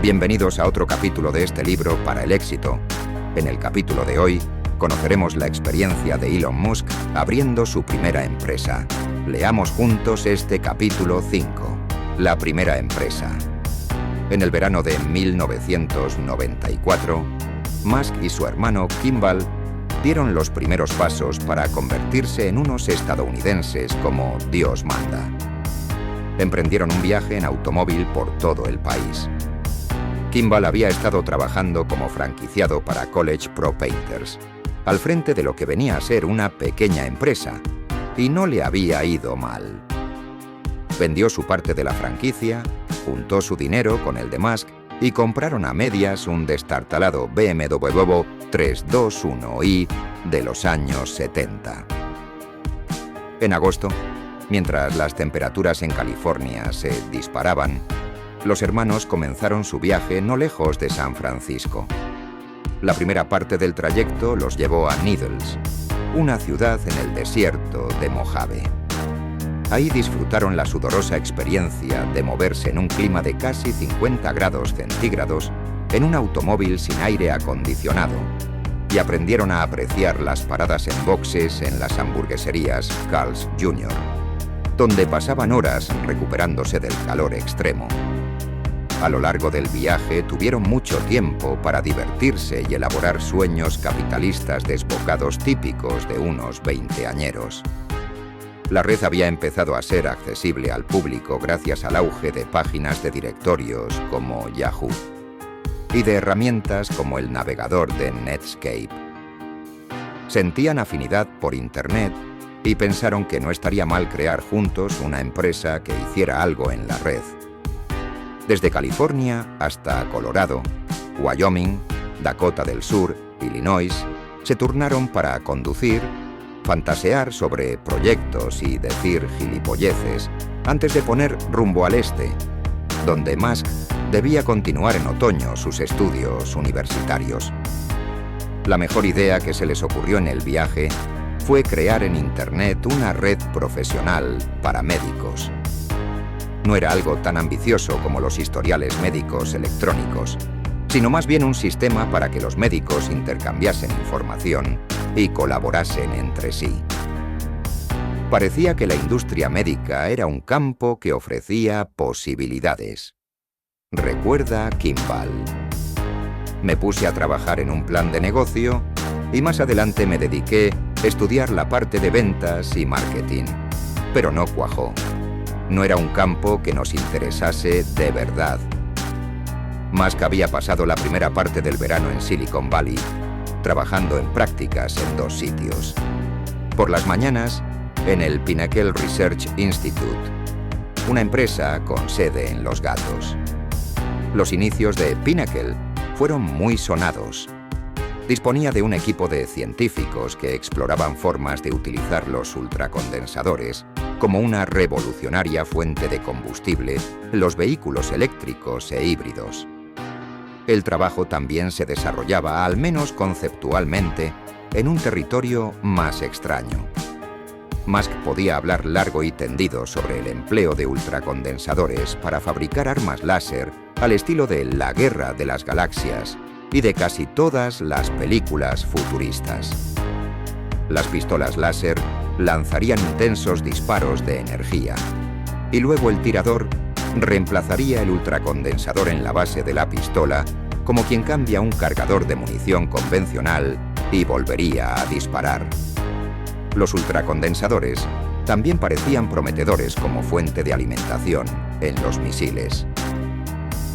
Bienvenidos a otro capítulo de este libro para el éxito. En el capítulo de hoy, conoceremos la experiencia de Elon Musk abriendo su primera empresa. Leamos juntos este capítulo 5, la primera empresa. En el verano de 1994, Musk y su hermano Kimball dieron los primeros pasos para convertirse en unos estadounidenses como Dios manda. Emprendieron un viaje en automóvil por todo el país. Kimball había estado trabajando como franquiciado para College Pro Painters, al frente de lo que venía a ser una pequeña empresa, y no le había ido mal. Vendió su parte de la franquicia, juntó su dinero con el de Musk y compraron a medias un destartalado BMW 321i de los años 70. En agosto, mientras las temperaturas en California se disparaban, los hermanos comenzaron su viaje no lejos de San Francisco. La primera parte del trayecto los llevó a Needles, una ciudad en el desierto de Mojave. Ahí disfrutaron la sudorosa experiencia de moverse en un clima de casi 50 grados centígrados en un automóvil sin aire acondicionado y aprendieron a apreciar las paradas en boxes en las hamburgueserías Carl's Jr., donde pasaban horas recuperándose del calor extremo. A lo largo del viaje tuvieron mucho tiempo para divertirse y elaborar sueños capitalistas desbocados típicos de unos veinteañeros. La red había empezado a ser accesible al público gracias al auge de páginas de directorios como Yahoo y de herramientas como el navegador de Netscape. Sentían afinidad por Internet y pensaron que no estaría mal crear juntos una empresa que hiciera algo en la red. Desde California hasta Colorado, Wyoming, Dakota del Sur, Illinois, se turnaron para conducir, fantasear sobre proyectos y decir gilipolleces antes de poner rumbo al este, donde Musk debía continuar en otoño sus estudios universitarios. La mejor idea que se les ocurrió en el viaje fue crear en Internet una red profesional para médicos. No era algo tan ambicioso como los historiales médicos electrónicos, sino más bien un sistema para que los médicos intercambiasen información y colaborasen entre sí. Parecía que la industria médica era un campo que ofrecía posibilidades. Recuerda Kimball. Me puse a trabajar en un plan de negocio y más adelante me dediqué a estudiar la parte de ventas y marketing, pero no cuajó. No era un campo que nos interesase de verdad. Musk había pasado la primera parte del verano en Silicon Valley, trabajando en prácticas en dos sitios. Por las mañanas, en el Pinnacle Research Institute, una empresa con sede en Los Gatos. Los inicios de Pinnacle fueron muy sonados. Disponía de un equipo de científicos que exploraban formas de utilizar los ultracondensadores como una revolucionaria fuente de combustible en los vehículos eléctricos e híbridos. El trabajo también se desarrollaba, al menos conceptualmente, en un territorio más extraño. Musk podía hablar largo y tendido sobre el empleo de ultracondensadores para fabricar armas láser al estilo de La Guerra de las Galaxias y de casi todas las películas futuristas. Las pistolas láser lanzarían intensos disparos de energía, y luego el tirador reemplazaría el ultracondensador en la base de la pistola como quien cambia un cargador de munición convencional y volvería a disparar. Los ultracondensadores también parecían prometedores como fuente de alimentación en los misiles.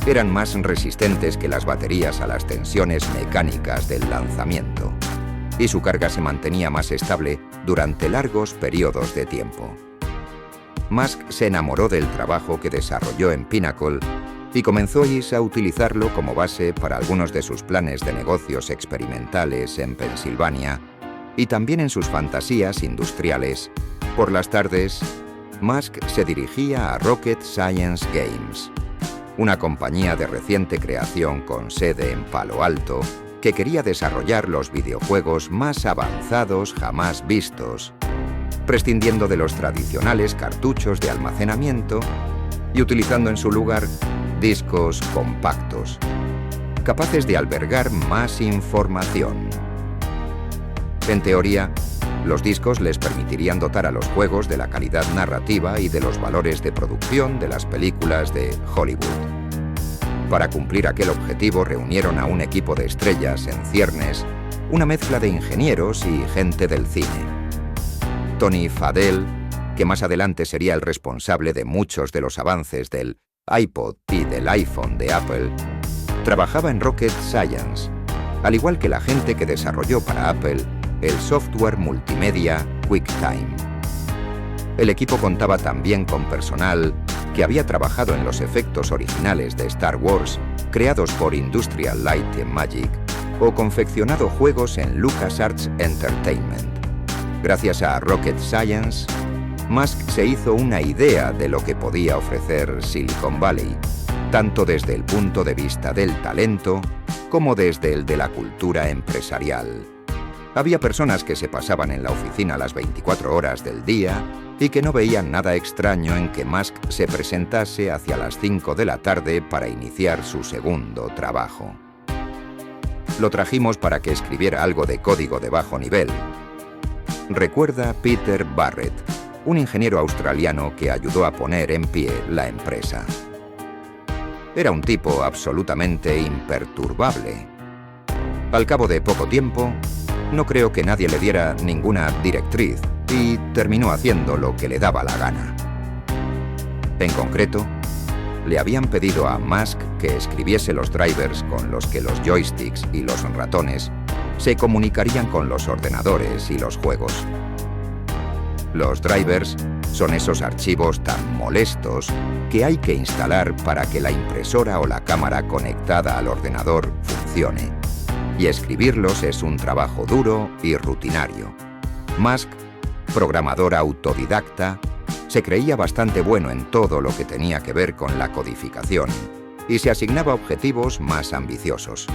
Eran más resistentes que las baterías a las tensiones mecánicas del lanzamiento, y su carga se mantenía más estable durante largos periodos de tiempo. Musk se enamoró del trabajo que desarrolló en Pinnacle y comenzó a utilizarlo como base para algunos de sus planes de negocios experimentales en Pensilvania y también en sus fantasías industriales. Por las tardes, Musk se dirigía a Rocket Science Games, una compañía de reciente creación con sede en Palo Alto que quería desarrollar los videojuegos más avanzados jamás vistos, prescindiendo de los tradicionales cartuchos de almacenamiento y utilizando en su lugar discos compactos, capaces de albergar más información. En teoría, los discos les permitirían dotar a los juegos de la calidad narrativa y de los valores de producción de las películas de Hollywood. Para cumplir aquel objetivo reunieron a un equipo de estrellas en ciernes, una mezcla de ingenieros y gente del cine. Tony Fadell, que más adelante sería el responsable de muchos de los avances del iPod y del iPhone de Apple, trabajaba en Rocket Science, al igual que la gente que desarrolló para Apple el software multimedia QuickTime. El equipo contaba también con personal que había trabajado en los efectos originales de Star Wars, creados por Industrial Light and Magic, o confeccionado juegos en LucasArts Entertainment. Gracias a Rocket Science, Musk se hizo una idea de lo que podía ofrecer Silicon Valley, tanto desde el punto de vista del talento como desde el de la cultura empresarial. Había personas que se pasaban en la oficina las 24 horas del día y que no veían nada extraño en que Musk se presentase hacia las 5 de la tarde para iniciar su segundo trabajo. Lo trajimos para que escribiera algo de código de bajo nivel. Recuerda Peter Barrett, un ingeniero australiano que ayudó a poner en pie la empresa. Era un tipo absolutamente imperturbable. Al cabo de poco tiempo, no creo que nadie le diera ninguna directriz y terminó haciendo lo que le daba la gana. En concreto, le habían pedido a Musk que escribiese los drivers con los que los joysticks y los ratones se comunicarían con los ordenadores y los juegos. Los drivers son esos archivos tan molestos que hay que instalar para que la impresora o la cámara conectada al ordenador funcione. Y escribirlos es un trabajo duro y rutinario. Musk, programador autodidacta, se creía bastante bueno en todo lo que tenía que ver con la codificación y se asignaba objetivos más ambiciosos.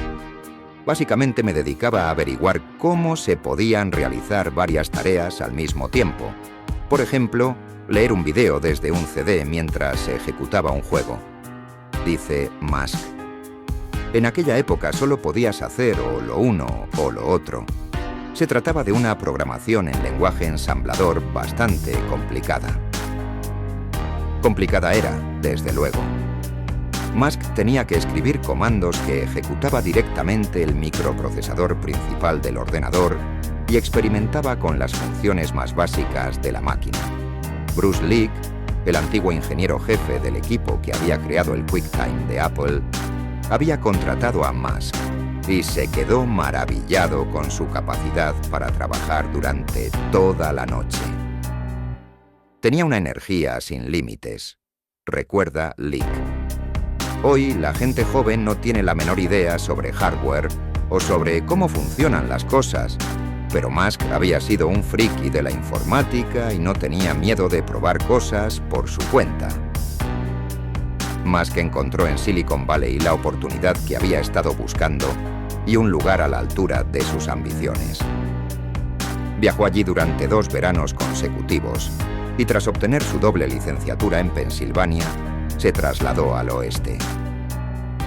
Básicamente me dedicaba a averiguar cómo se podían realizar varias tareas al mismo tiempo. Por ejemplo, leer un video desde un CD mientras se ejecutaba un juego. Dice Musk: en aquella época solo podías hacer o lo uno o lo otro. Se trataba de una programación en lenguaje ensamblador bastante complicada. Complicada era, desde luego. Musk tenía que escribir comandos que ejecutaba directamente el microprocesador principal del ordenador y experimentaba con las funciones más básicas de la máquina. Bruce Leak, el antiguo ingeniero jefe del equipo que había creado el QuickTime de Apple, había contratado a Musk y se quedó maravillado con su capacidad para trabajar durante toda la noche. Tenía una energía sin límites, recuerda Leak. Hoy la gente joven no tiene la menor idea sobre hardware o sobre cómo funcionan las cosas, pero Musk había sido un friki de la informática y no tenía miedo de probar cosas por su cuenta. Musk encontró en Silicon Valley la oportunidad que había estado buscando y un lugar a la altura de sus ambiciones. Viajó allí durante 2 veranos consecutivos y tras obtener su doble licenciatura en Pensilvania, se trasladó al oeste.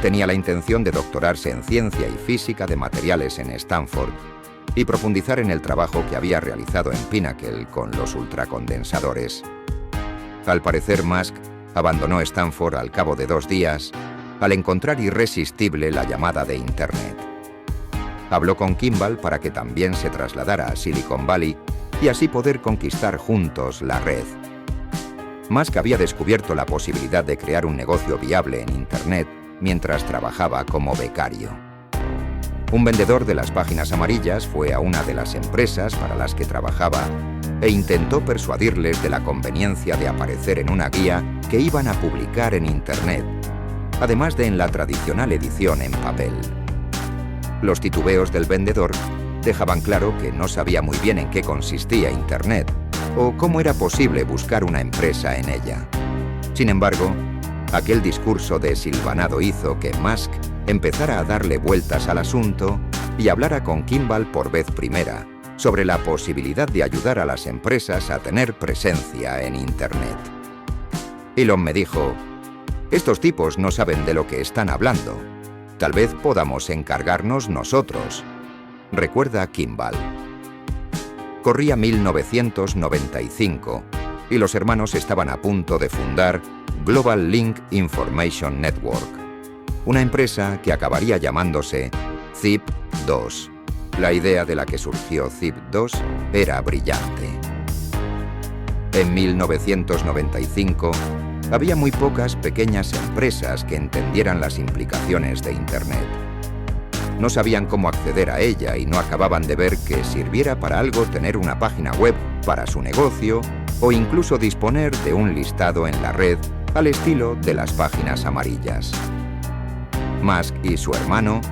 Tenía la intención de doctorarse en ciencia y física de materiales en Stanford y profundizar en el trabajo que había realizado en Pinnacle con los ultracondensadores. Al parecer, Musk abandonó Stanford al cabo de 2 días al encontrar irresistible la llamada de Internet. Habló con Kimball para que también se trasladara a Silicon Valley y así poder conquistar juntos la red. Musk había descubierto la posibilidad de crear un negocio viable en Internet mientras trabajaba como becario. Un vendedor de las páginas amarillas fue a una de las empresas para las que trabajaba e intentó persuadirles de la conveniencia de aparecer en una guía que iban a publicar en Internet, además de en la tradicional edición en papel. Los titubeos del vendedor dejaban claro que no sabía muy bien en qué consistía Internet o cómo era posible buscar una empresa en ella. Sin embargo, aquel discurso desilvanado hizo que Musk empezara a darle vueltas al asunto y hablara con Kimball por vez primera sobre la posibilidad de ayudar a las empresas a tener presencia en Internet. Elon me dijo: Estos tipos no saben de lo que están hablando. Tal vez podamos encargarnos nosotros, recuerda Kimball. Corría 1995 y los hermanos estaban a punto de fundar Global Link Information Network, una empresa que acabaría llamándose Zip2. La idea de la que surgió Zip2 era brillante. En 1995 había muy pocas pequeñas empresas que entendieran las implicaciones de Internet. No sabían cómo acceder a ella y no acababan de ver que sirviera para algo tener una página web para su negocio o incluso disponer de un listado en la red al estilo de las páginas amarillas. Musk y su hermano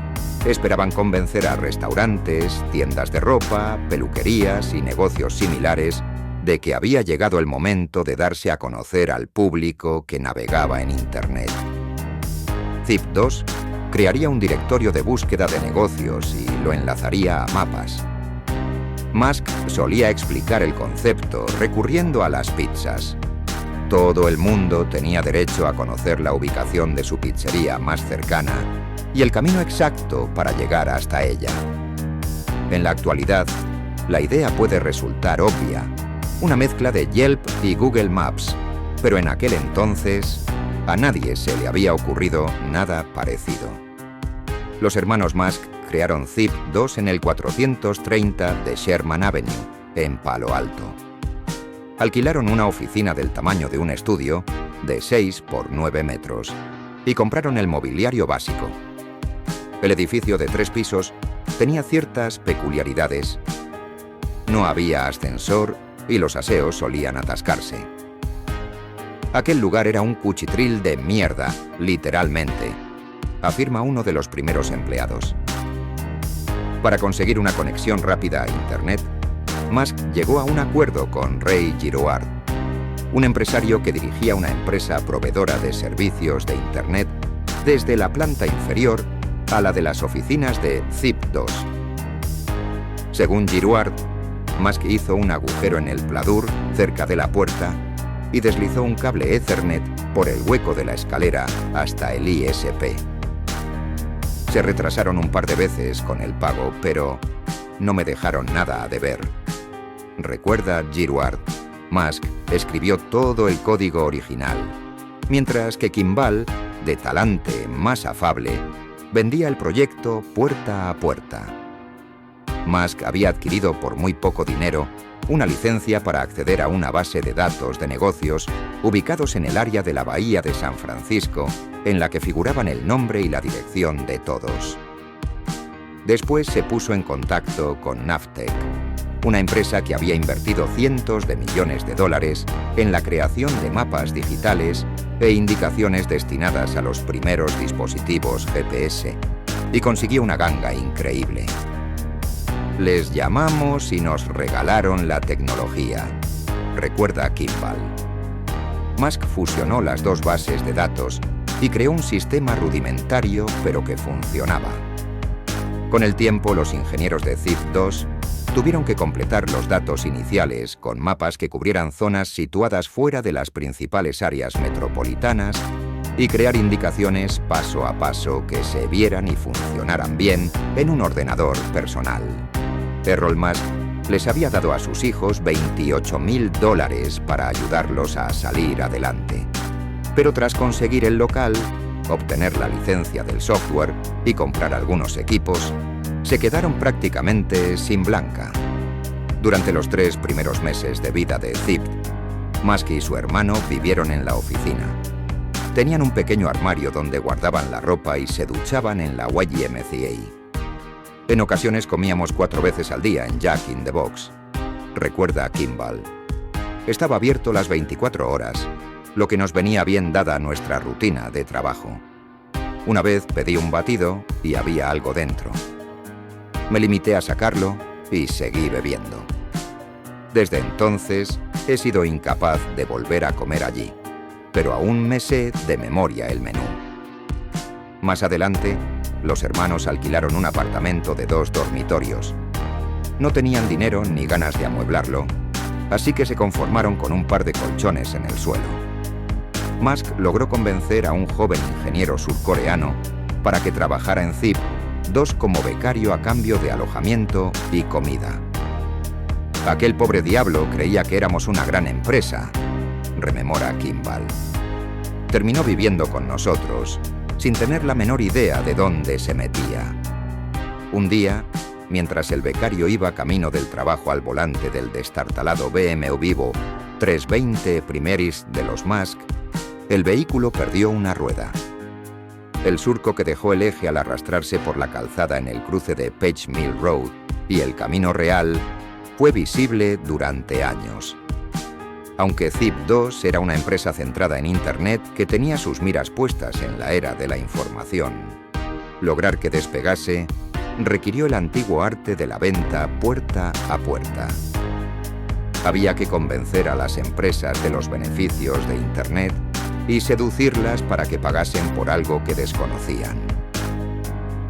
esperaban convencer a restaurantes, tiendas de ropa, peluquerías y negocios similares de que había llegado el momento de darse a conocer al público que navegaba en Internet. Zip2 crearía un directorio de búsqueda de negocios y lo enlazaría a mapas. Musk solía explicar el concepto recurriendo a las pizzas. Todo el mundo tenía derecho a conocer la ubicación de su pizzería más cercana y el camino exacto para llegar hasta ella. En la actualidad, la idea puede resultar obvia, una mezcla de Yelp y Google Maps, pero en aquel entonces a nadie se le había ocurrido nada parecido. Los hermanos Musk crearon Zip2 en el 430 de Sherman Avenue, en Palo Alto. Alquilaron una oficina del tamaño de un estudio, de 6 por 9 metros, y compraron el mobiliario básico. El edificio de 3 pisos tenía ciertas peculiaridades. No había ascensor y los aseos solían atascarse. Aquel lugar era un cuchitril de mierda, literalmente, afirma uno de los primeros empleados. Para conseguir una conexión rápida a Internet, Musk llegó a un acuerdo con Ray Girouard, un empresario que dirigía una empresa proveedora de servicios de Internet desde la planta inferior a la de las oficinas de Zip2. Según Girouard, Musk hizo un agujero en el pladur cerca de la puerta y deslizó un cable Ethernet por el hueco de la escalera hasta el ISP. Se retrasaron un par de veces con el pago, pero no me dejaron nada a deber. Recuerda Girouard, Musk escribió todo el código original, mientras que Kimball, de talante más afable, vendía el proyecto puerta a puerta. Musk había adquirido por muy poco dinero una licencia para acceder a una base de datos de negocios ubicados en el área de la Bahía de San Francisco, en la que figuraban el nombre y la dirección de todos. Después se puso en contacto con Navteq, una empresa que había invertido cientos de millones de dólares en la creación de mapas digitales e indicaciones destinadas a los primeros dispositivos GPS, y consiguió una ganga increíble. Les llamamos y nos regalaron la tecnología, recuerda Kimball. Musk fusionó las dos bases de datos y creó un sistema rudimentario pero que funcionaba. Con el tiempo, los ingenieros de Zip2 tuvieron que completar los datos iniciales con mapas que cubrieran zonas situadas fuera de las principales áreas metropolitanas y crear indicaciones paso a paso que se vieran y funcionaran bien en un ordenador personal. Elon Musk les había dado a sus hijos $28.000 para ayudarlos a salir adelante. Pero tras conseguir el local, obtener la licencia del software y comprar algunos equipos, se quedaron prácticamente sin blanca. Durante los 3 primeros meses de vida de Zip, Musk y su hermano vivieron en la oficina. Tenían un pequeño armario donde guardaban la ropa y se duchaban en la YMCA. En ocasiones comíamos 4 veces al día en Jack in the Box, recuerda Kimball. Estaba abierto las 24 horas, lo que nos venía bien dada nuestra rutina de trabajo. Una vez pedí un batido y había algo dentro. Me limité a sacarlo y seguí bebiendo. Desde entonces he sido incapaz de volver a comer allí, pero aún me sé de memoria el menú. Más adelante, los hermanos alquilaron un apartamento de 2 dormitorios. No tenían dinero ni ganas de amueblarlo, así que se conformaron con un par de colchones en el suelo. Musk logró convencer a un joven ingeniero surcoreano para que trabajara en Zip2 como becario a cambio de alojamiento y comida. Aquel pobre diablo creía que éramos una gran empresa, rememora Kimball. Terminó viviendo con nosotros, sin tener la menor idea de dónde se metía. Un día, mientras el becario iba camino del trabajo al volante del destartalado BMW Vivo 320 Primeris de los Musk, el vehículo perdió una rueda. El surco que dejó el eje al arrastrarse por la calzada en el cruce de Page Mill Road y el Camino Real fue visible durante años. Aunque Zip2 era una empresa centrada en Internet que tenía sus miras puestas en la era de la información, lograr que despegase requirió el antiguo arte de la venta puerta a puerta. Había que convencer a las empresas de los beneficios de Internet y seducirlas para que pagasen por algo que desconocían.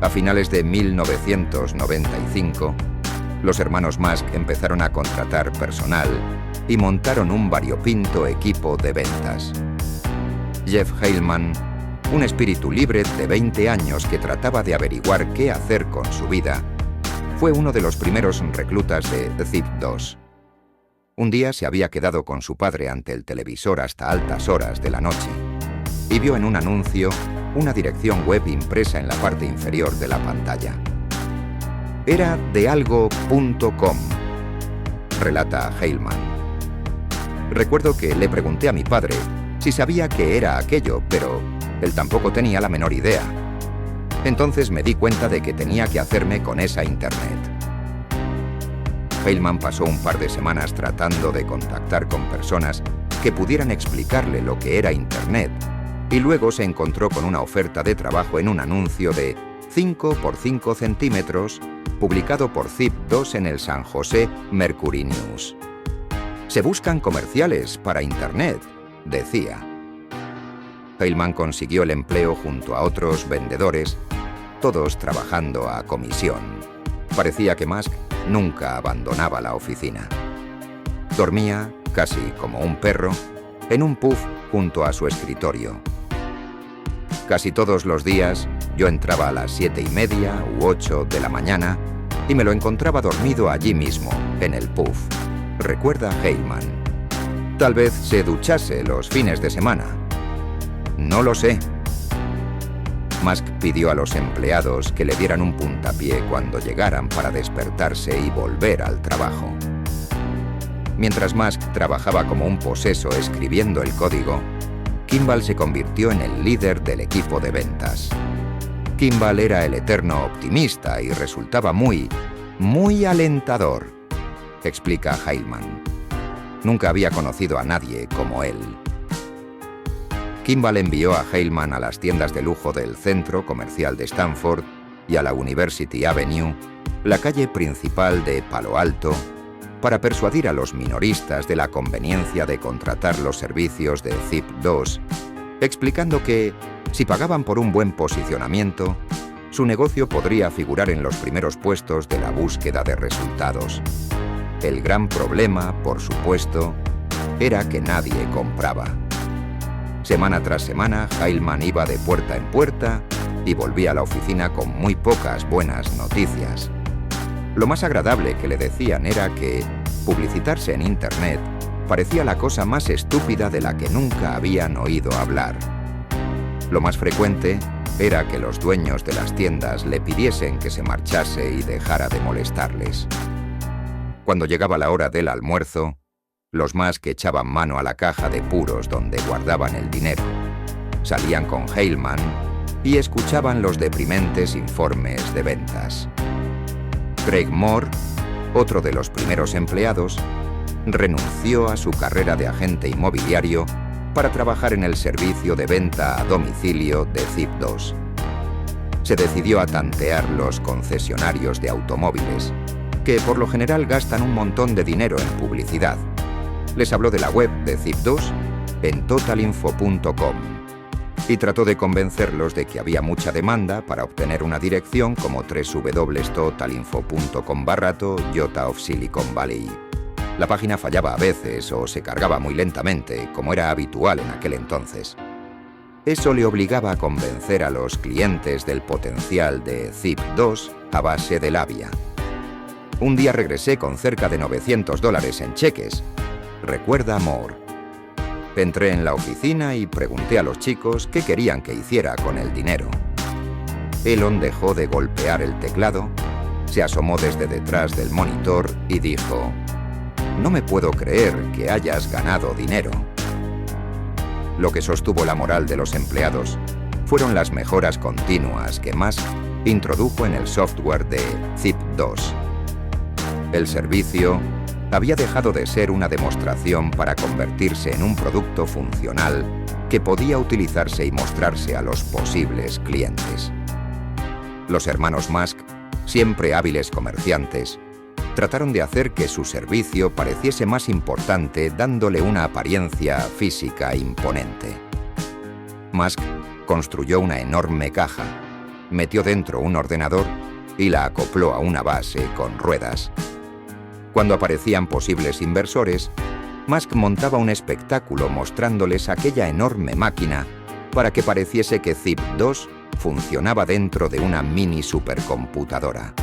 A finales de 1995, los hermanos Musk empezaron a contratar personal y montaron un variopinto equipo de ventas. Jeff Heilman, un espíritu libre de 20 años que trataba de averiguar qué hacer con su vida, fue uno de los primeros reclutas de Zip2. Un día se había quedado con su padre ante el televisor hasta altas horas de la noche y vio en un anuncio una dirección web impresa en la parte inferior de la pantalla. Era dealgo.com, relata Heilman. Recuerdo que le pregunté a mi padre si sabía qué era aquello, pero él tampoco tenía la menor idea. Entonces me di cuenta de que tenía que hacerme con esa Internet. Heilman pasó un par de semanas tratando de contactar con personas que pudieran explicarle lo que era Internet, y luego se encontró con una oferta de trabajo en un anuncio de 5 por 5 centímetros publicado por Zip2 en el San José Mercury News. Se buscan comerciales para Internet, decía. Heilman consiguió el empleo junto a otros vendedores, todos trabajando a comisión. Parecía que Musk nunca abandonaba la oficina. Dormía, casi como un perro, en un puff junto a su escritorio. Casi todos los días yo entraba a las 7:30 u 8 de la mañana y me lo encontraba dormido allí mismo, en el puff, recuerda Heilman. Tal vez se duchase los fines de semana. No lo sé. Musk pidió a los empleados que le dieran un puntapié cuando llegaran para despertarse y volver al trabajo. Mientras Musk trabajaba como un poseso escribiendo el código, Kimball se convirtió en el líder del equipo de ventas. Kimball era el eterno optimista y resultaba muy alentador, explica Heilman. Nunca había conocido a nadie como él. Kimball envió a Heilman a las tiendas de lujo del centro comercial de Stanford y a la University Avenue, la calle principal de Palo Alto, para persuadir a los minoristas de la conveniencia de contratar los servicios de Zip2, explicando que, si pagaban por un buen posicionamiento, su negocio podría figurar en los primeros puestos de la búsqueda de resultados. El gran problema, por supuesto, era que nadie compraba. Semana tras semana, Heilman iba de puerta en puerta y volvía a la oficina con muy pocas buenas noticias. Lo más agradable que le decían era que publicitarse en Internet parecía la cosa más estúpida de la que nunca habían oído hablar. Lo más frecuente era que los dueños de las tiendas le pidiesen que se marchase y dejara de molestarles. Cuando llegaba la hora del almuerzo, los Musk echaban mano a la caja de puros donde guardaban el dinero, salían con Heilman y escuchaban los deprimentes informes de ventas. Craig Moore, otro de los primeros empleados, renunció a su carrera de agente inmobiliario para trabajar en el servicio de venta a domicilio de Zip2. Se decidió a tantear los concesionarios de automóviles, que por lo general gastan un montón de dinero en publicidad. Les habló de la web de Zip2 en totalinfo.com y trató de convencerlos de que había mucha demanda para obtener una dirección como www.totalinfo.com/Iota of Silicon Valley. La página fallaba a veces o se cargaba muy lentamente, como era habitual en aquel entonces. Eso le obligaba a convencer a los clientes del potencial de Zip2 a base de labia. Un día regresé con cerca de $900 en cheques, recuerda Moore. Entré en la oficina y pregunté a los chicos qué querían que hiciera con el dinero. Elon dejó de golpear el teclado, se asomó desde detrás del monitor y dijo: «No me puedo creer que hayas ganado dinero». Lo que sostuvo la moral de los empleados fueron las mejoras continuas que Musk introdujo en el software de Zip2. El servicio había dejado de ser una demostración para convertirse en un producto funcional que podía utilizarse y mostrarse a los posibles clientes. Los hermanos Musk, siempre hábiles comerciantes, trataron de hacer que su servicio pareciese más importante dándole una apariencia física imponente. Musk construyó una enorme caja, metió dentro un ordenador y la acopló a una base con ruedas. Cuando aparecían posibles inversores, Musk montaba un espectáculo mostrándoles aquella enorme máquina para que pareciese que Zip2 funcionaba dentro de una mini supercomputadora.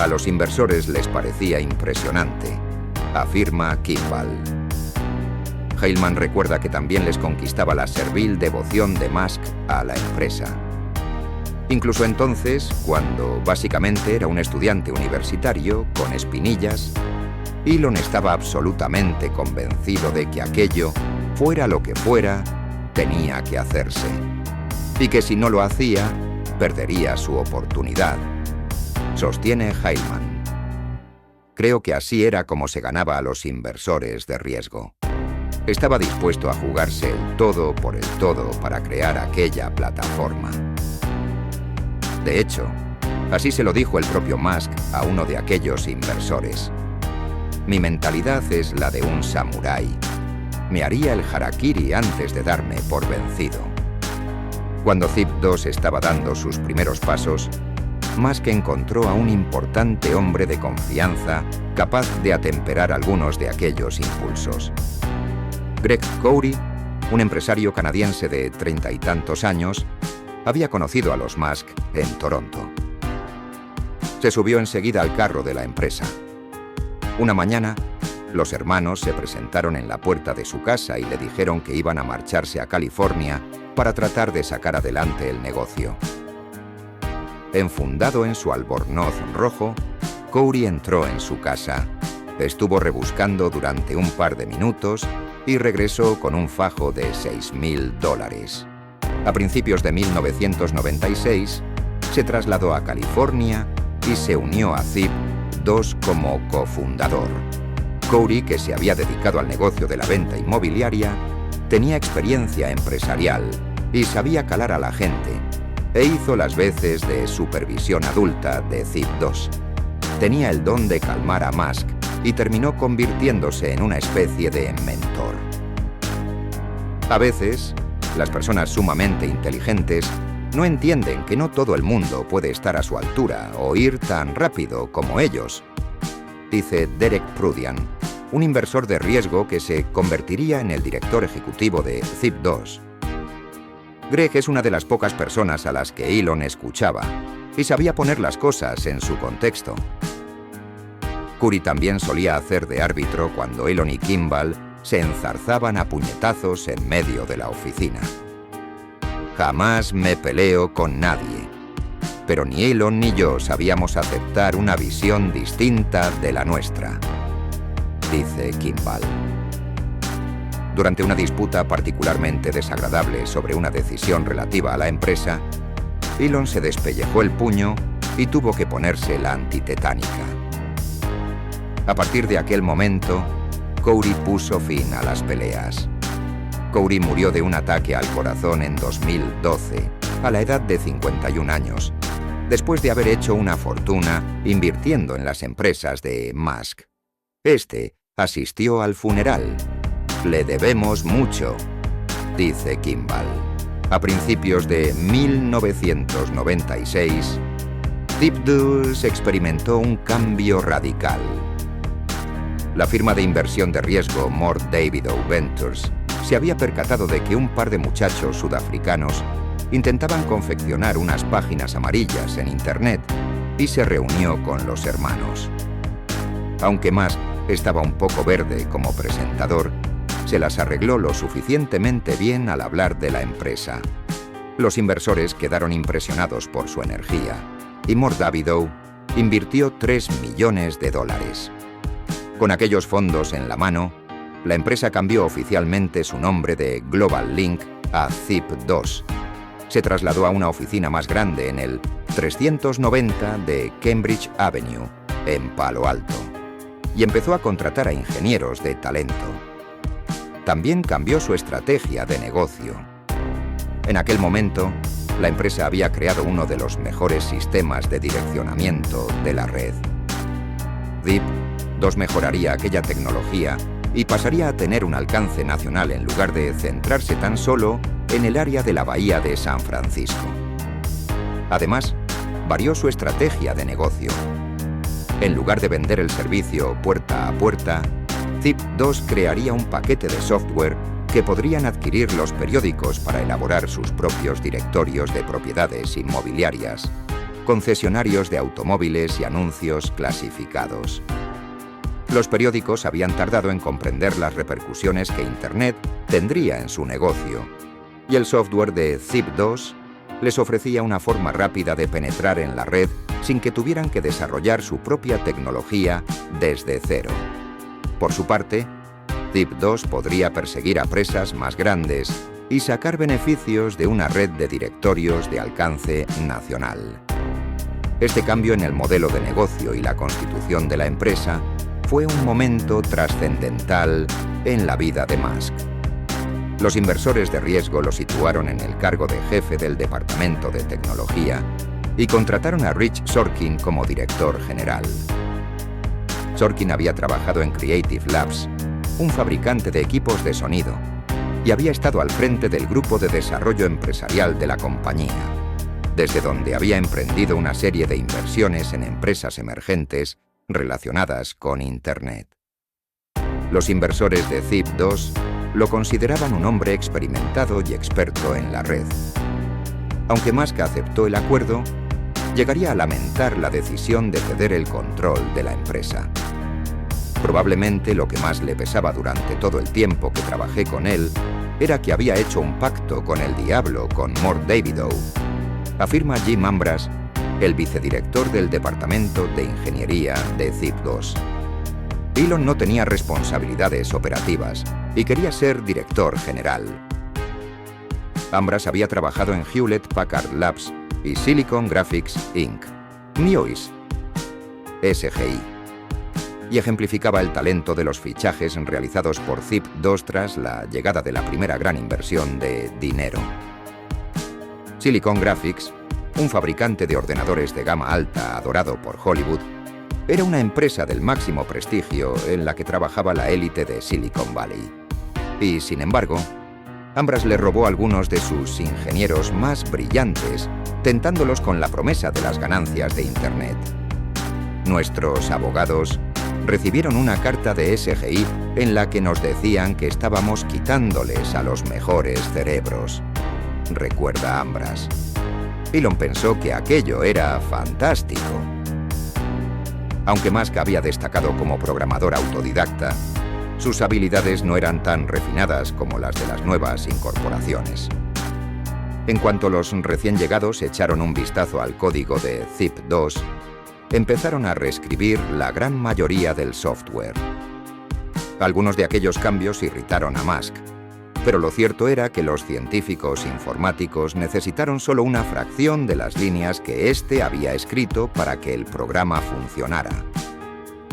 A los inversores les parecía impresionante, afirma Kimball. Heilman recuerda que también les conquistaba la servil devoción de Musk a la empresa. Incluso entonces, cuando básicamente era un estudiante universitario con espinillas, Elon estaba absolutamente convencido de que aquello, fuera lo que fuera, tenía que hacerse, y que si no lo hacía, perdería su oportunidad. Sostiene Heilman. Creo que así era como se ganaba a los inversores de riesgo. Estaba dispuesto a jugarse el todo por el todo para crear aquella plataforma. De hecho, así se lo dijo el propio Musk a uno de aquellos inversores. Mi mentalidad es la de un samurái. Me haría el harakiri antes de darme por vencido. Cuando Zip2 estaba dando sus primeros pasos, Musk encontró a un importante hombre de confianza capaz de atemperar algunos de aquellos impulsos. Greg Cory, un empresario canadiense de 30 y tantos años, había conocido a los Musk en Toronto. Se subió enseguida al carro de la empresa. Una mañana, los hermanos se presentaron en la puerta de su casa y le dijeron que iban a marcharse a California para tratar de sacar adelante el negocio. Enfundado en su albornoz rojo, Cory entró en su casa, estuvo rebuscando durante un par de minutos y regresó con un fajo de $6,000. A principios de 1996, se trasladó a California y se unió a Zip2 como cofundador. Cory, que se había dedicado al negocio de la venta inmobiliaria, tenía experiencia empresarial y sabía calar a la gente, e hizo las veces de supervisión adulta de Zip2. Tenía el don de calmar a Musk y terminó convirtiéndose en una especie de mentor. A veces, las personas sumamente inteligentes no entienden que no todo el mundo puede estar a su altura o ir tan rápido como ellos, dice Derek Prudian, un inversor de riesgo que se convertiría en el director ejecutivo de Zip2. Greg es una de las pocas personas a las que Elon escuchaba y sabía poner las cosas en su contexto. Cory también solía hacer de árbitro cuando Elon y Kimball se enzarzaban a puñetazos en medio de la oficina. Jamás me peleo con nadie, pero ni Elon ni yo sabíamos aceptar una visión distinta de la nuestra, dice Kimball. Durante una disputa particularmente desagradable sobre una decisión relativa a la empresa, Elon se despellejó el puño y tuvo que ponerse la antitetánica. A partir de aquel momento, Cory puso fin a las peleas. Cory murió de un ataque al corazón en 2012, a la edad de 51 años, después de haber hecho una fortuna invirtiendo en las empresas de Musk. Este asistió al funeral. Le debemos mucho, dice Kimball. A principios de 1996, Zip2 experimentó un cambio radical. La firma de inversión de riesgo More Davidow Ventures se había percatado de que un par de muchachos sudafricanos intentaban confeccionar unas páginas amarillas en Internet y se reunió con los hermanos. Aunque Musk estaba un poco verde como presentador, se las arregló lo suficientemente bien al hablar de la empresa. Los inversores quedaron impresionados por su energía y Mor Davidow invirtió $3 millones. Con aquellos fondos en la mano, la empresa cambió oficialmente su nombre de Global Link a Zip2. Se trasladó a una oficina más grande en el 390 de Cambridge Avenue, en Palo Alto, y empezó a contratar a ingenieros de talento. También cambió su estrategia de negocio. En aquel momento, la empresa había creado uno de los mejores sistemas de direccionamiento de la red. Zip2 mejoraría aquella tecnología y pasaría a tener un alcance nacional en lugar de centrarse tan solo en el área de la bahía de San Francisco. Además, varió su estrategia de negocio. En lugar de vender el servicio puerta a puerta, Zip2 crearía un paquete de software que podrían adquirir los periódicos para elaborar sus propios directorios de propiedades inmobiliarias, concesionarios de automóviles y anuncios clasificados. Los periódicos habían tardado en comprender las repercusiones que Internet tendría en su negocio, y el software de Zip2 les ofrecía una forma rápida de penetrar en la red sin que tuvieran que desarrollar su propia tecnología desde cero. Por su parte, Zip2 podría perseguir a presas más grandes y sacar beneficios de una red de directorios de alcance nacional. Este cambio en el modelo de negocio y la constitución de la empresa fue un momento trascendental en la vida de Musk. Los inversores de riesgo lo situaron en el cargo de jefe del departamento de tecnología y contrataron a Rich Sorkin como director general. Sorkin había trabajado en Creative Labs, un fabricante de equipos de sonido, y había estado al frente del grupo de desarrollo empresarial de la compañía, desde donde había emprendido una serie de inversiones en empresas emergentes relacionadas con Internet. Los inversores de Zip2 lo consideraban un hombre experimentado y experto en la red. Aunque Musk aceptó el acuerdo, llegaría a lamentar la decisión de ceder el control de la empresa. Probablemente lo que más le pesaba durante todo el tiempo que trabajé con él era que había hecho un pacto con el diablo con Mor Davidow, afirma Jim Ambras, el vicedirector del departamento de ingeniería de Zip2. Elon no tenía responsabilidades operativas y quería ser director general. Ambras había trabajado en Hewlett Packard Labs y Silicon Graphics Inc., NIOIS, SGI, y ejemplificaba el talento de los fichajes realizados por Zip2 tras la llegada de la primera gran inversión de dinero. Silicon Graphics, un fabricante de ordenadores de gama alta adorado por Hollywood, era una empresa del máximo prestigio en la que trabajaba la élite de Silicon Valley. Y, sin embargo, Ambras le robó a algunos de sus ingenieros más brillantes, tentándolos con la promesa de las ganancias de Internet. Nuestros abogados recibieron una carta de SGI en la que nos decían que estábamos quitándoles a los mejores cerebros, recuerda Ambras. Elon pensó que aquello era fantástico. Aunque Musk había destacado como programador autodidacta, sus habilidades no eran tan refinadas como las de las nuevas incorporaciones. En cuanto los recién llegados echaron un vistazo al código de Zip2, empezaron a reescribir la gran mayoría del software. Algunos de aquellos cambios irritaron a Musk, pero lo cierto era que los científicos informáticos necesitaron solo una fracción de las líneas que éste había escrito para que el programa funcionara.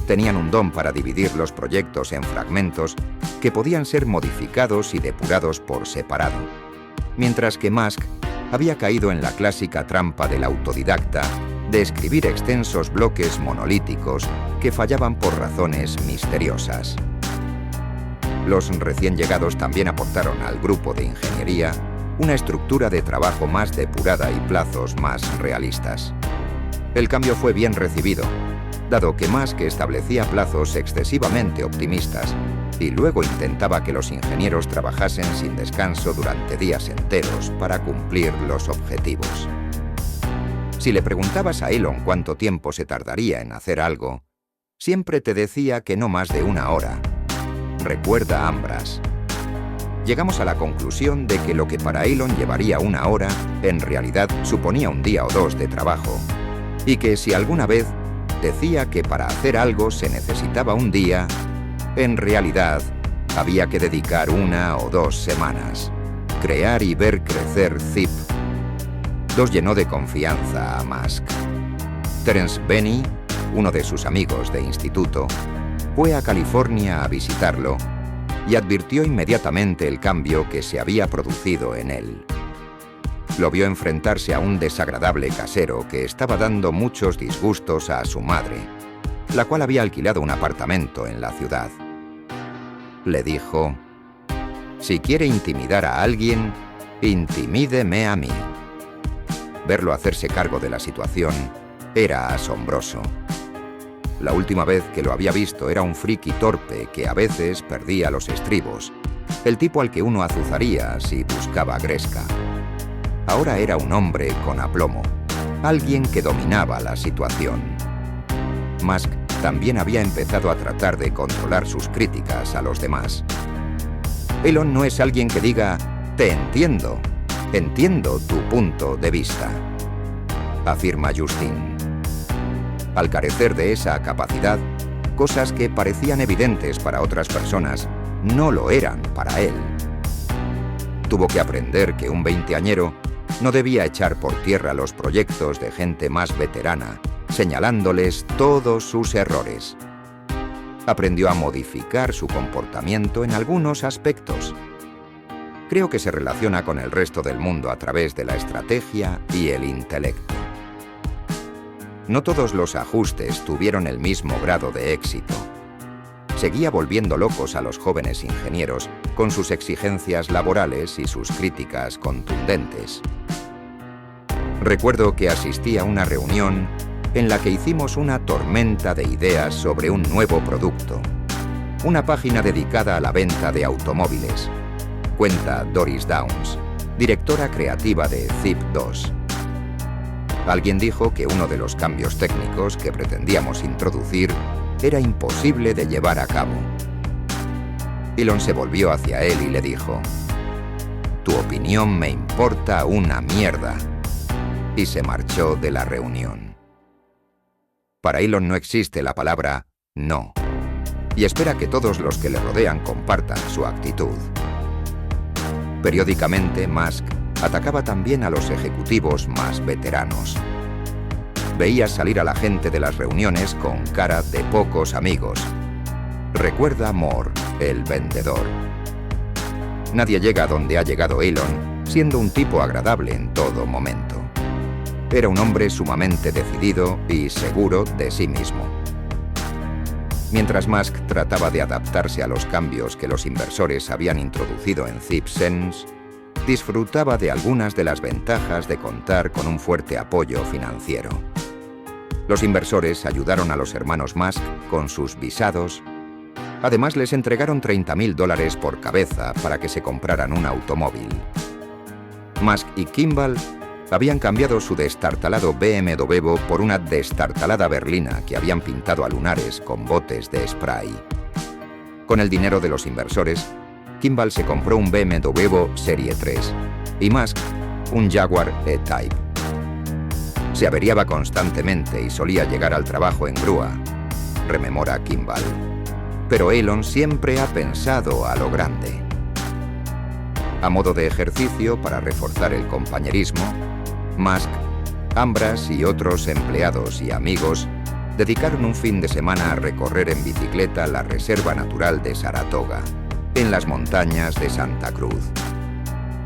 Tenían un don para dividir los proyectos en fragmentos que podían ser modificados y depurados por separado, mientras que Musk había caído en la clásica trampa del autodidacta de escribir extensos bloques monolíticos que fallaban por razones misteriosas. Los recién llegados también aportaron al grupo de ingeniería una estructura de trabajo más depurada y plazos más realistas. El cambio fue bien recibido, dado que Musk establecía plazos excesivamente optimistas y luego intentaba que los ingenieros trabajasen sin descanso durante días enteros para cumplir los objetivos. Si le preguntabas a Elon cuánto tiempo se tardaría en hacer algo, siempre te decía que no más de 1 hora. Recuerda Ambras. Llegamos a la conclusión de que lo que para Elon llevaría 1 hora, en realidad suponía 1 día o 2 de trabajo, y que si alguna vez decía que para hacer algo se necesitaba 1 día, en realidad había que dedicar 1 o 2 semanas. Crear y ver crecer Zip los llenó de confianza a Musk. Terence Benny, uno de sus amigos de instituto, fue a California a visitarlo y advirtió inmediatamente el cambio que se había producido en él. Lo vio enfrentarse a un desagradable casero que estaba dando muchos disgustos a su madre, la cual había alquilado un apartamento en la ciudad. Le dijo: «Si quiere intimidar a alguien, intimídeme a mí». Verlo hacerse cargo de la situación era asombroso. La última vez que lo había visto era un friki torpe que a veces perdía los estribos, el tipo al que uno azuzaría si buscaba gresca. Ahora era un hombre con aplomo, alguien que dominaba la situación. Musk también había empezado a tratar de controlar sus críticas a los demás. Elon no es alguien que diga: «Te entiendo, entiendo tu punto de vista», afirma Justin. Al carecer de esa capacidad, cosas que parecían evidentes para otras personas no lo eran para él. Tuvo que aprender que un veinteañero no debía echar por tierra los proyectos de gente más veterana, señalándoles todos sus errores. Aprendió a modificar su comportamiento en algunos aspectos. Creo que se relaciona con el resto del mundo a través de la estrategia y el intelecto. No todos los ajustes tuvieron el mismo grado de éxito. Seguía volviendo locos a los jóvenes ingenieros con sus exigencias laborales y sus críticas contundentes. Recuerdo que asistí a una reunión en la que hicimos una tormenta de ideas sobre un nuevo producto, una página dedicada a la venta de automóviles. Cuenta Doris Downs, directora creativa de Zip 2. Alguien dijo que uno de los cambios técnicos que pretendíamos introducir era imposible de llevar a cabo. Elon se volvió hacia él y le dijo: «Tu opinión me importa una mierda», y se marchó de la reunión. Para Elon no existe la palabra no, y espera que todos los que le rodean compartan su actitud. Periódicamente, Musk atacaba también a los ejecutivos más veteranos. Veía salir a la gente de las reuniones con cara de pocos amigos. Recuerda Moore, el vendedor. Nadie llega a donde ha llegado Elon, siendo un tipo agradable en todo momento. Era un hombre sumamente decidido y seguro de sí mismo. Mientras Musk trataba de adaptarse a los cambios que los inversores habían introducido en ZipSense, disfrutaba de algunas de las ventajas de contar con un fuerte apoyo financiero. Los inversores ayudaron a los hermanos Musk con sus visados. Además, les entregaron $30.000 por cabeza para que se compraran un automóvil. Musk y Kimball habían cambiado su destartalado BMW por una destartalada berlina que habían pintado a lunares con botes de spray. Con el dinero de los inversores, Kimball se compró un BMW Serie 3 y Musk un Jaguar E-Type. Se averiaba constantemente y solía llegar al trabajo en grúa, rememora Kimball. Pero Elon siempre ha pensado a lo grande. A modo de ejercicio para reforzar el compañerismo, Musk, Ambras y otros empleados y amigos dedicaron un fin de semana a recorrer en bicicleta la Reserva Natural de Saratoga, en las montañas de Santa Cruz.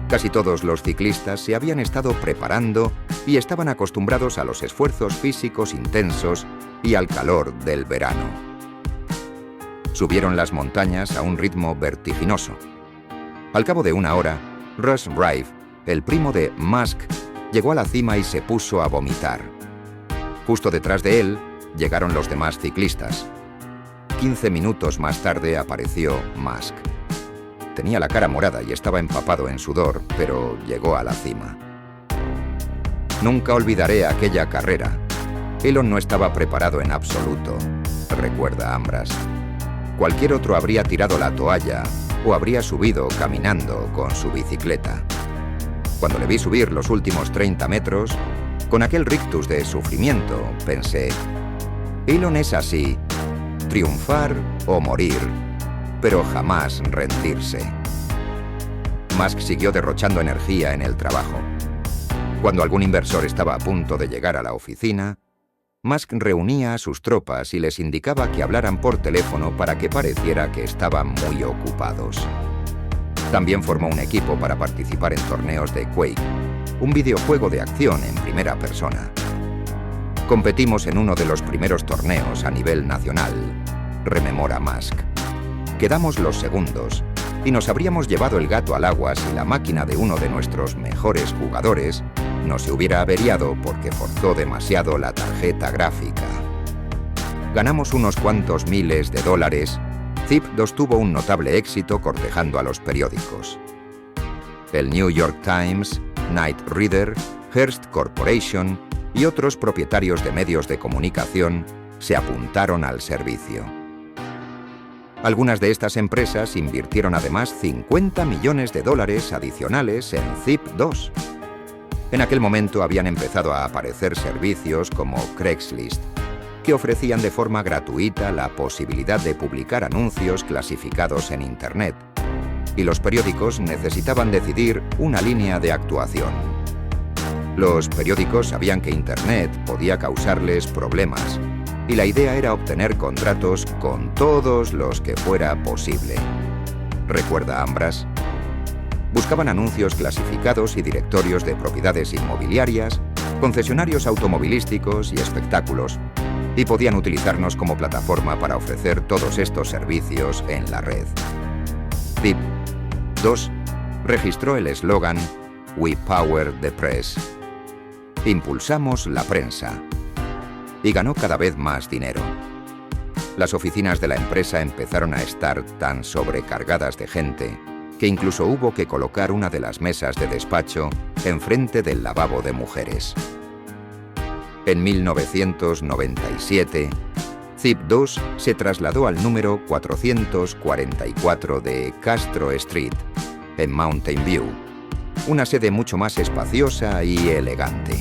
Casi todos los ciclistas se habían estado preparando y estaban acostumbrados a los esfuerzos físicos intensos y al calor del verano. Subieron las montañas a un ritmo vertiginoso. Al cabo de 1 hora, Russ Rife, el primo de Musk, llegó a la cima y se puso a vomitar. Justo detrás de él llegaron los demás ciclistas. 15 minutos más tarde apareció Musk. Tenía la cara morada y estaba empapado en sudor, pero llegó a la cima. Nunca olvidaré aquella carrera. Elon no estaba preparado en absoluto, recuerda Ambras. Cualquier otro habría tirado la toalla o habría subido caminando con su bicicleta. Cuando le vi subir los últimos 30 metros, con aquel rictus de sufrimiento, pensé, Elon es así, triunfar o morir, pero jamás rendirse. Musk siguió derrochando energía en el trabajo. Cuando algún inversor estaba a punto de llegar a la oficina, Musk reunía a sus tropas y les indicaba que hablaran por teléfono para que pareciera que estaban muy ocupados. También formó un equipo para participar en torneos de Quake, un videojuego de acción en primera persona. Competimos en uno de los primeros torneos a nivel nacional, rememora Musk. Quedamos los segundos y nos habríamos llevado el gato al agua si la máquina de uno de nuestros mejores jugadores no se hubiera averiado porque forzó demasiado la tarjeta gráfica. Ganamos unos cuantos miles de dólares. Zip2 tuvo un notable éxito cortejando a los periódicos. El New York Times, Knight Ridder, Hearst Corporation y otros propietarios de medios de comunicación se apuntaron al servicio. Algunas de estas empresas invirtieron además 50 millones de dólares adicionales en Zip2. En aquel momento habían empezado a aparecer servicios como Craigslist, que ofrecían de forma gratuita la posibilidad de publicar anuncios clasificados en Internet, y los periódicos necesitaban decidir una línea de actuación. Los periódicos sabían que Internet podía causarles problemas, y la idea era obtener contratos con todos los que fuera posible. ¿Recuerda Ambras? Buscaban anuncios clasificados y directorios de propiedades inmobiliarias, concesionarios automovilísticos y espectáculos, y podían utilizarnos como plataforma para ofrecer todos estos servicios en la red. Zip2 registró el eslogan We Power the Press. Impulsamos la prensa. Y ganó cada vez más dinero. Las oficinas de la empresa empezaron a estar tan sobrecargadas de gente que incluso hubo que colocar una de las mesas de despacho enfrente del lavabo de mujeres. En 1997, Zip2 se trasladó al número 444 de Castro Street, en Mountain View, una sede mucho más espaciosa y elegante.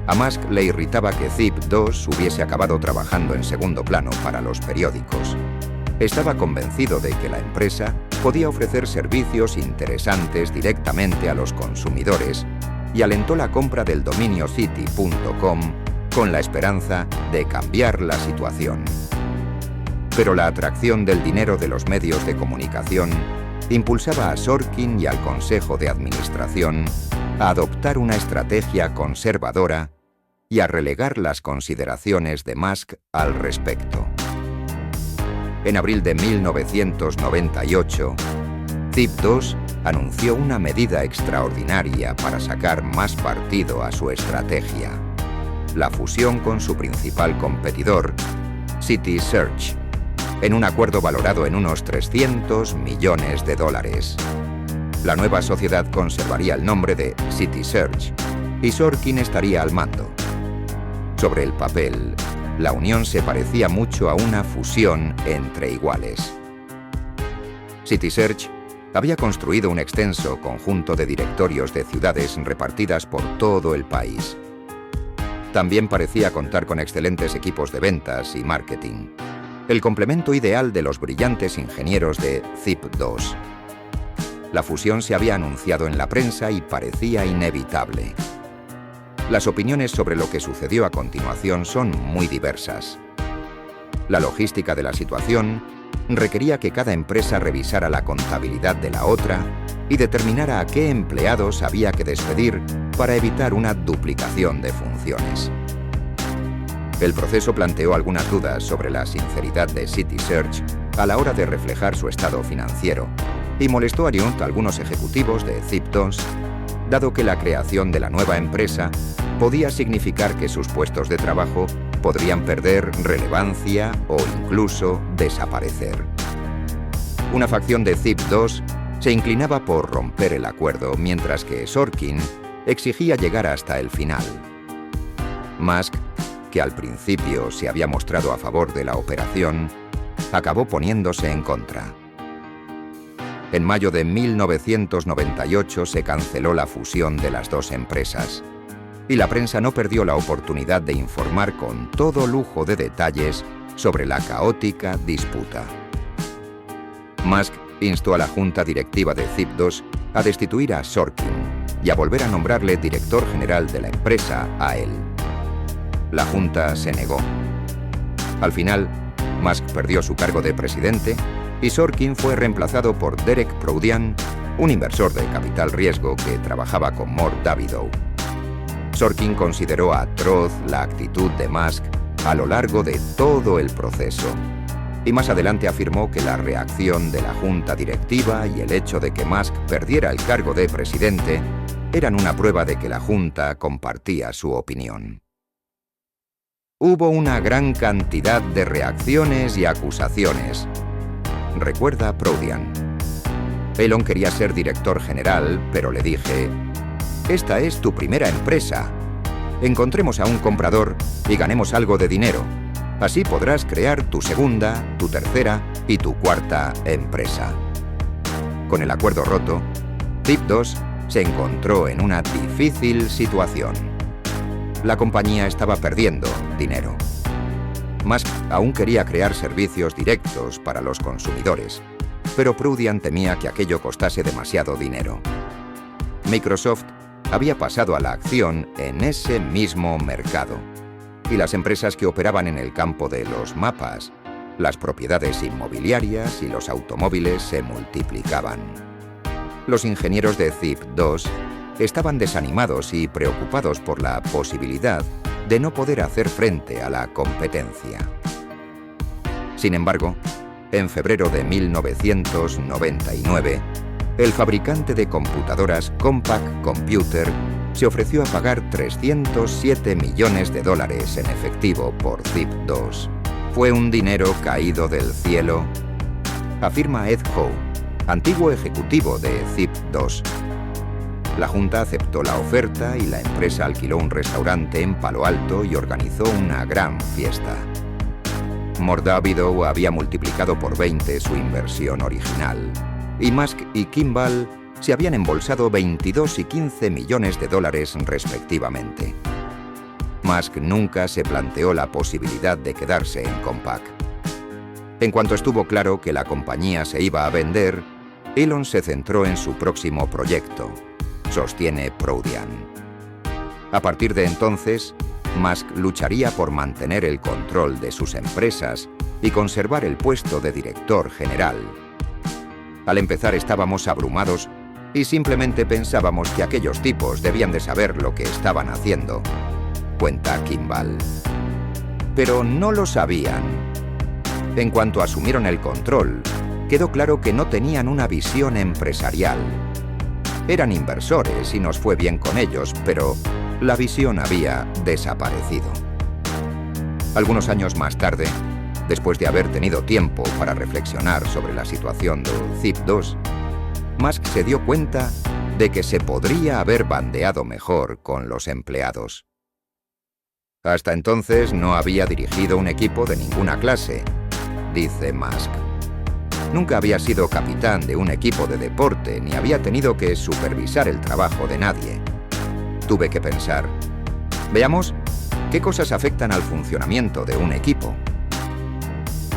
A Musk le irritaba que Zip2 hubiese acabado trabajando en segundo plano para los periódicos. Estaba convencido de que la empresa podía ofrecer servicios interesantes directamente a los consumidores y alentó la compra del dominio City.com con la esperanza de cambiar la situación. Pero la atracción del dinero de los medios de comunicación impulsaba a Sorkin y al Consejo de Administración a adoptar una estrategia conservadora y a relegar las consideraciones de Musk al respecto. En abril de 1998, Zip2 anunció una medida extraordinaria para sacar más partido a su estrategia: la fusión con su principal competidor, CitySearch, en un acuerdo valorado en unos 300 millones de dólares. La nueva sociedad conservaría el nombre de CitySearch y Sorkin estaría al mando. Sobre el papel, la unión se parecía mucho a una fusión entre iguales. CitySearch había construido un extenso conjunto de directorios de ciudades repartidas por todo el país. También parecía contar con excelentes equipos de ventas y marketing, el complemento ideal de los brillantes ingenieros de Zip2. La fusión se había anunciado en la prensa y parecía inevitable. Las opiniones sobre lo que sucedió a continuación son muy diversas. La logística de la situación requería que cada empresa revisara la contabilidad de la otra y determinara a qué empleados había que despedir para evitar una duplicación de funciones. El proceso planteó algunas dudas sobre la sinceridad de CitySearch a la hora de reflejar su estado financiero y molestó a algunos ejecutivos de Zip2, dado que la creación de la nueva empresa podía significar que sus puestos de trabajo podrían perder relevancia o incluso desaparecer. Una facción de ZIP-2 se inclinaba por romper el acuerdo, mientras que Sorkin exigía llegar hasta el final. Musk, que al principio se había mostrado a favor de la operación, acabó poniéndose en contra. En mayo de 1998 se canceló la fusión de las dos empresas, y la prensa no perdió la oportunidad de informar con todo lujo de detalles sobre la caótica disputa. Musk instó a la junta directiva de ZIP-2 a destituir a Sorkin y a volver a nombrarle director general de la empresa a él. La junta se negó. Al final, Musk perdió su cargo de presidente y Sorkin fue reemplazado por Derek Proudian, un inversor de capital riesgo que trabajaba con Mort Davidow. Sorkin consideró atroz la actitud de Musk a lo largo de todo el proceso, y más adelante afirmó que la reacción de la junta directiva y el hecho de que Musk perdiera el cargo de presidente eran una prueba de que la junta compartía su opinión. Hubo una gran cantidad de reacciones y acusaciones, recuerda Proudian. Elon quería ser director general, pero le dije: «Esta es tu primera empresa. Encontremos a un comprador y ganemos algo de dinero. Así podrás crear tu segunda, tu tercera y tu cuarta empresa». Con el acuerdo roto, ZIP-2 se encontró en una difícil situación. La compañía estaba perdiendo dinero. Musk aún quería crear servicios directos para los consumidores, pero Proudian temía que aquello costase demasiado dinero. Microsoft había pasado a la acción en ese mismo mercado, y las empresas que operaban en el campo de los mapas, las propiedades inmobiliarias y los automóviles se multiplicaban. Los ingenieros de ZIP-2 estaban desanimados y preocupados por la posibilidad de no poder hacer frente a la competencia. Sin embargo, en febrero de 1999, el fabricante de computadoras Compaq Computer se ofreció a pagar $307 millones en efectivo por ZIP-2. ¿Fue un dinero caído del cielo?, afirma Ed Howe, antiguo ejecutivo de ZIP-2. La junta aceptó la oferta y la empresa alquiló un restaurante en Palo Alto y organizó una gran fiesta. Mort Davidow había multiplicado por 20 su inversión original, y Musk y Kimball se habían embolsado $22 y $15 millones respectivamente. Musk nunca se planteó la posibilidad de quedarse en Compaq. En cuanto estuvo claro que la compañía se iba a vender, Elon se centró en su próximo proyecto, sostiene Proudian. A partir de entonces, Musk lucharía por mantener el control de sus empresas y conservar el puesto de director general. Al empezar estábamos abrumados y simplemente pensábamos que aquellos tipos debían de saber lo que estaban haciendo, cuenta Kimball. Pero no lo sabían. En cuanto asumieron el control, quedó claro que no tenían una visión empresarial. Eran inversores y nos fue bien con ellos, pero la visión había desaparecido. Algunos años más tarde, después de haber tenido tiempo para reflexionar sobre la situación de ZIP-2, Musk se dio cuenta de que se podría haber bandeado mejor con los empleados. Hasta entonces no había dirigido un equipo de ninguna clase, dice Musk. Nunca había sido capitán de un equipo de deporte ni había tenido que supervisar el trabajo de nadie. Tuve que pensar, veamos, ¿qué cosas afectan al funcionamiento de un equipo?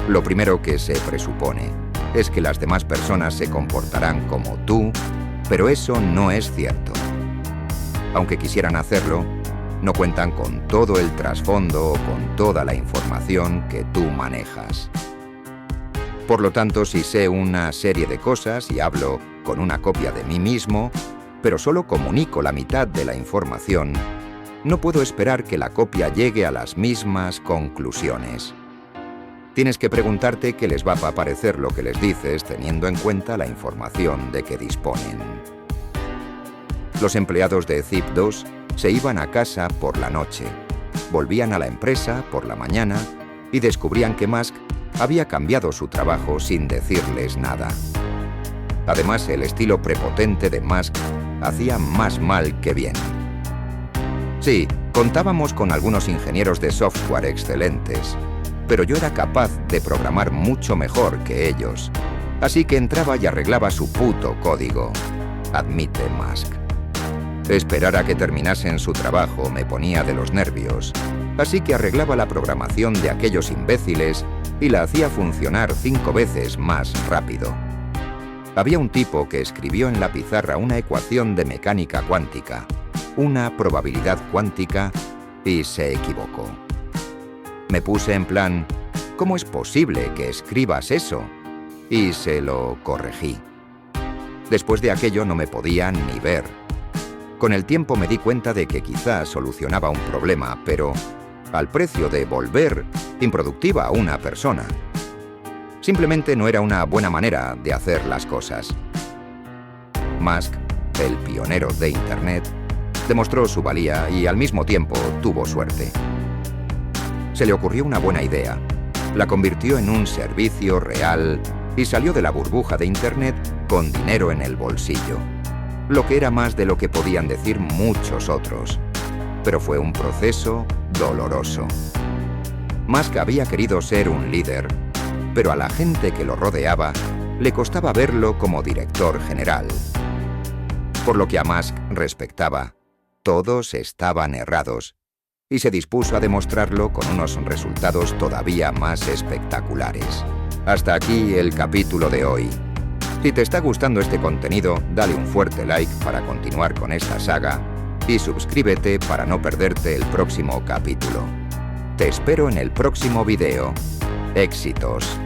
Lo primero que se presupone es que las demás personas se comportarán como tú, pero eso no es cierto. Aunque quisieran hacerlo, no cuentan con todo el trasfondo o con toda la información que tú manejas. Por lo tanto, si sé una serie de cosas y hablo con una copia de mí mismo, pero solo comunico la mitad de la información, no puedo esperar que la copia llegue a las mismas conclusiones. Tienes que preguntarte qué les va a parecer lo que les dices teniendo en cuenta la información de que disponen. Los empleados de ZIP-2 se iban a casa por la noche volvían a la empresa por la mañana y descubrían que Musk había cambiado su trabajo sin decirles nada. Además, el estilo prepotente de Musk hacía más mal que bien. Sí, contábamos con algunos ingenieros de software excelentes, pero yo era capaz de programar mucho mejor que ellos. Así que entraba y arreglaba su puto código, admite Musk. Esperar a que terminasen su trabajo me ponía de los nervios, así que arreglaba la programación de aquellos imbéciles y la hacía funcionar 5 veces más rápido. Había un tipo que escribió en la pizarra una ecuación de mecánica cuántica, una probabilidad cuántica, y se equivocó. Me puse en plan, ¿cómo es posible que escribas eso? Y se lo corregí. Después de aquello no me podía ni ver. Con el tiempo me di cuenta de que quizás solucionaba un problema, pero al precio de volver improductiva a una persona. Simplemente no era una buena manera de hacer las cosas. Musk, el pionero de Internet, demostró su valía y al mismo tiempo tuvo suerte. Se le ocurrió una buena idea, la convirtió en un servicio real y salió de la burbuja de Internet con dinero en el bolsillo, lo que era más de lo que podían decir muchos otros. Pero fue un proceso doloroso. Musk había querido ser un líder, pero a la gente que lo rodeaba le costaba verlo como director general. Por lo que a Musk respectaba, todos estaban errados, y se dispuso a demostrarlo con unos resultados todavía más espectaculares. Hasta aquí el capítulo de hoy. Si te está gustando este contenido, dale un fuerte like para continuar con esta saga y suscríbete para no perderte el próximo capítulo. Te espero en el próximo video. ¡Éxitos!